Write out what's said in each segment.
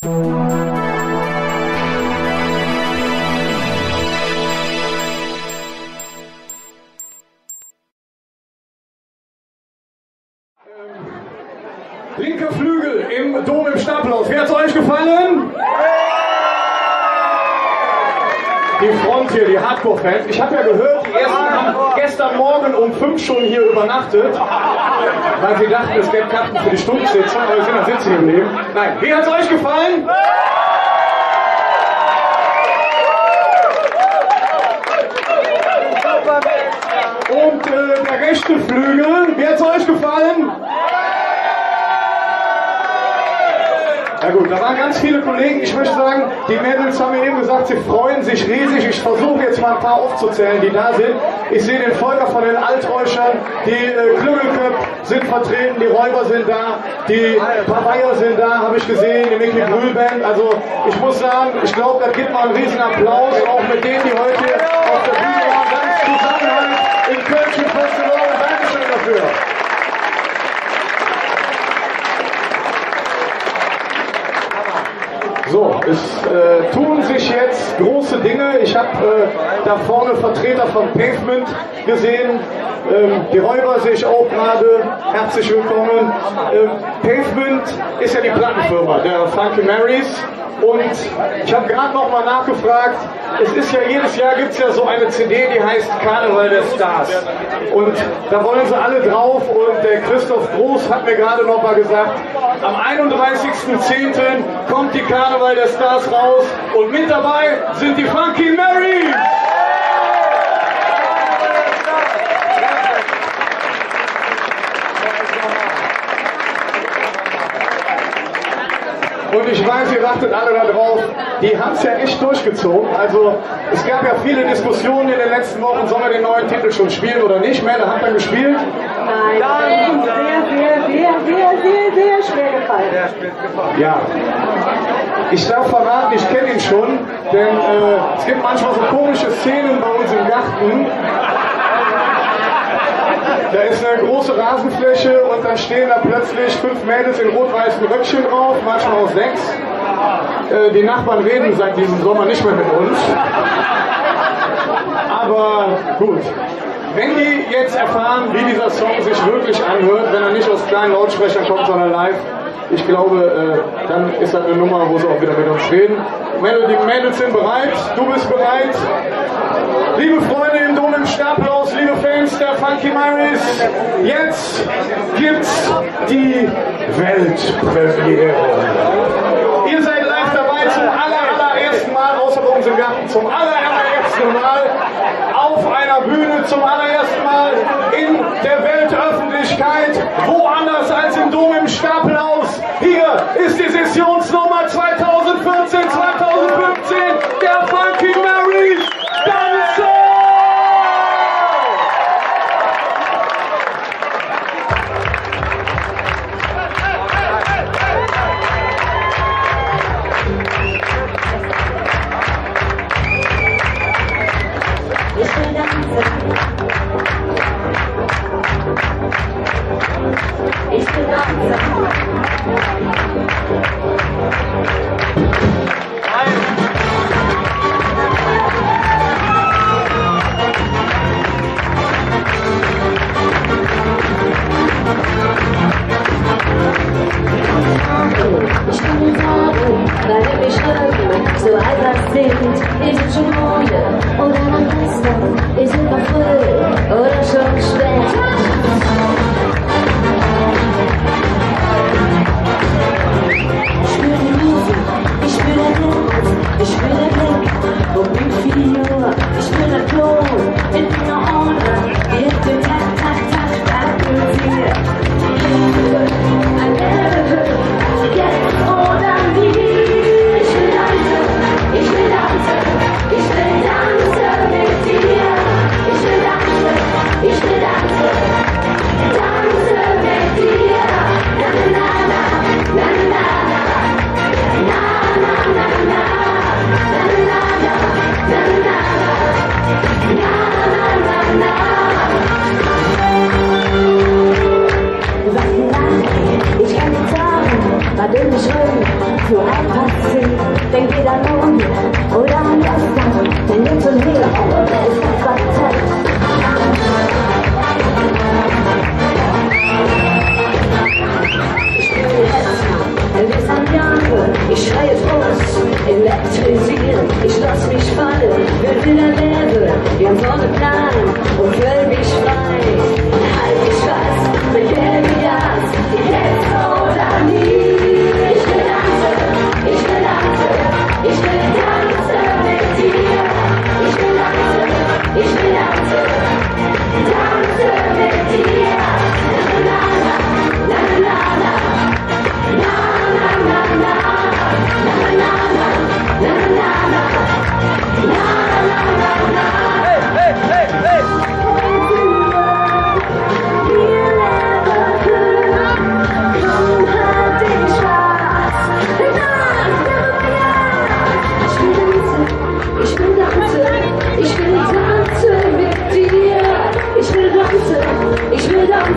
Linker Flügel im Dom im Stapelhaus. Wer hat's euch gefallen? Die Front hier, die Hardcore-Fans. Ich habe ja gehört, die ersten haben gestern Morgen um 5 schon hier übernachtet, weil sie dachten, es gäbe Karten für die Stundensitzung, aber wir sind dann sitzen geblieben. Nein, wie hat's euch gefallen? Und der rechte Flügel, wie hat's euch gefallen? Ja gut, da waren ganz viele Kollegen. Ich möchte sagen, die Mädels haben mir eben gesagt, sie freuen sich riesig. Ich versuche jetzt mal ein paar aufzuzählen, die da sind. Ich sehe den Volker von den Alträuschern, die Klüngelköpf sind vertreten, die Räuber sind da, die Paveier sind da, habe ich gesehen, die Mickey Grülband. Also ich muss sagen, ich glaube, da gibt man einen riesen Applaus, auch mit denen, die heute auf der Bühne waren. Ganz Zusammenhalt im Kölnischen Festival. Dankeschön dafür. So, es tun sich jetzt große Dinge. Ich habe da vorne Vertreter von Pavement gesehen. Die Räuber sehe ich auch gerade. Herzlich willkommen. Pavement ist ja die Plattenfirma der Funky Marys. Und ich habe gerade noch mal nachgefragt, es ist ja jedes Jahr gibt es ja so eine CD, die heißt Karneval der Stars. Und da wollen sie alle drauf und der Christoph Groß hat mir gerade noch mal gesagt, am 31.10. kommt die Karneval der Stars raus und mit dabei sind die Funky Marys. Und ich weiß, ihr wartet alle da drauf. Die haben es ja echt durchgezogen. Also es gab ja viele Diskussionen in den letzten Wochen, sollen wir den neuen Titel schon spielen oder nicht. Merle hat dann gespielt. Nein, sehr schwer gefallen. Ja. Ich darf verraten, ich kenne ihn schon, denn es gibt manchmal so komische Szenen bei uns im Garten. Da ist eine große Rasenfläche und dann stehen da plötzlich 5 Mädels in rot-weißen Röckchen drauf, manchmal auch 6. Die Nachbarn reden seit diesem Sommer nicht mehr mit uns. Aber gut, wenn die jetzt erfahren, wie dieser Song sich wirklich anhört, wenn er nicht aus kleinen Lautsprechern kommt, sondern live, ich glaube, dann ist das eine Nummer, wo sie auch wieder mit uns reden. Die Mädels sind bereit, du bist bereit. Liebe Freunde im Dom im Stapelhaus, liebe Fans der Funky Marys, jetzt gibt's die Weltpremiere. Ihr seid live dabei zum allerersten Mal, außer bei uns im Garten, zum allerersten Mal auf einer Bühne, zum allerersten Mal in der Weltöffentlichkeit, woanders als im Dom im Stapelhaus. Hier ist die Sessionsnummer 2014, 2015 der Funky Marys. Danke! So einfach sind, ist es schon Mode oder noch gestern, ist es noch früh oder schon spät. Ich spüre die Musik, ich spüre den Hit, ich spüre den Blick, und wie viel Uhr, ich spüre den Ton, in meiner Ohren, gibt den Tag, Musik. I never heard, jetzt oder nie. Ich will tanzen, ich will tanzen, ich will tanzen. denk wieder an morgen oder an gestern, denn jetzt und hier ist etwas Zeit. Ich bin die Hetzen, bis an Jahre, ich schreie es los, elektrisieren, ich lass mich fallen, will wieder leben, wir wollen planen und will mich frei. Halt mich fast, begebe das, jetzt oder nie. Ich will tanzen, ich will tanzen, ich will tanzen mit dir. Ich will tanzen, ich will tanzen, tanzen mit dir. Na na na na na na na na na na na na na na. Hey, hey, hey, hey. Ich will tanzen, komm, tanz doch mit mir. Ich will tanzen, ich will tanzen mit dir. Tanzen mit dir. Ich will tanzen, ich will tanzen mit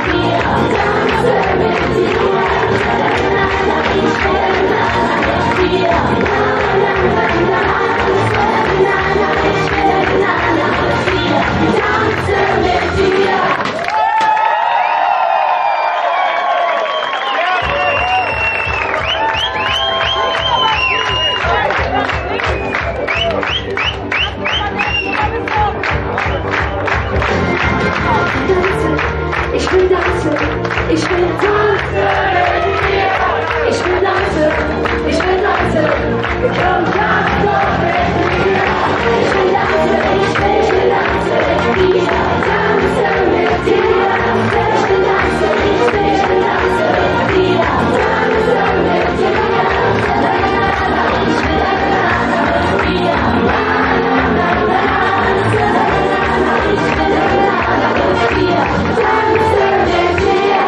dir. Tanzen mit dir. Na na na, ich will tanzen mit dir. Na na na na, na na, ich will tanzen mit dir. Tanzen mit dir. Ich will tanzen, ich will tanzen, ich will tanzen, ich will tanzen, komm, tanz doch mit mir. Ich will tanzen, ich will tanzen mit dir, tanzen mit dir. Ich will tanzen, ich will tanzen mit dir, tanzen mit dir. Na na na, ich will tanzen mit dir. Na na na na, na na na, ich will tanzen mit dir. Tanzen mit dir.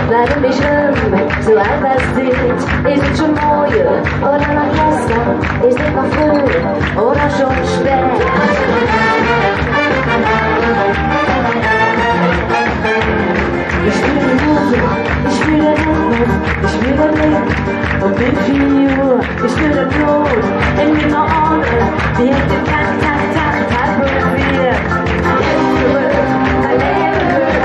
Bleiben nicht schlimm, so alt was sind, ist es schon morgen oder noch gestern, ist es noch früh oder schon spät. Ich spüre Musik, ich spüre Rhythmus, ich spüre Blick und bin 4 Uhr, ich spüre Blut in meiner Ohren, die hält den Tag, Tag, Tag, Tag pulsiert. Jetzt zurück, erlebe,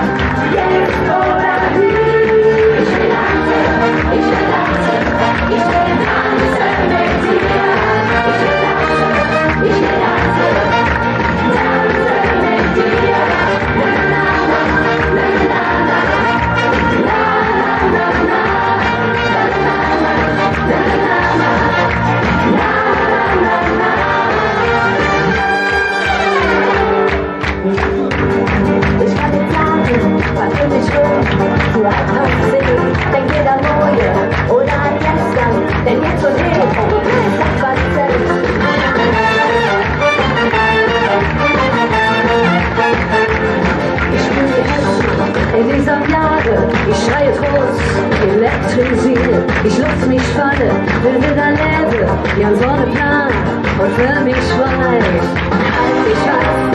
jetzt oder nie. Ich will tanzen, ich will tanzen, ich will tanzen mit dir. Ich will tanzen, ich will tanzen, tanzen mit dir. Na na na, na na na, na na na na, na na na, na na na. Ich kann dir sagen, was für mich los, du hast noch Sinn, denk jeder Neue oder an gestern, denn jetzt und hier, sag was selbst. Ich spüre die Hessen in dieser Lage, ich schreie groß, elektrisiert, ich lass mich fallen, will wieder leben, ja so eine Plan und für mich frei, halt mich fast.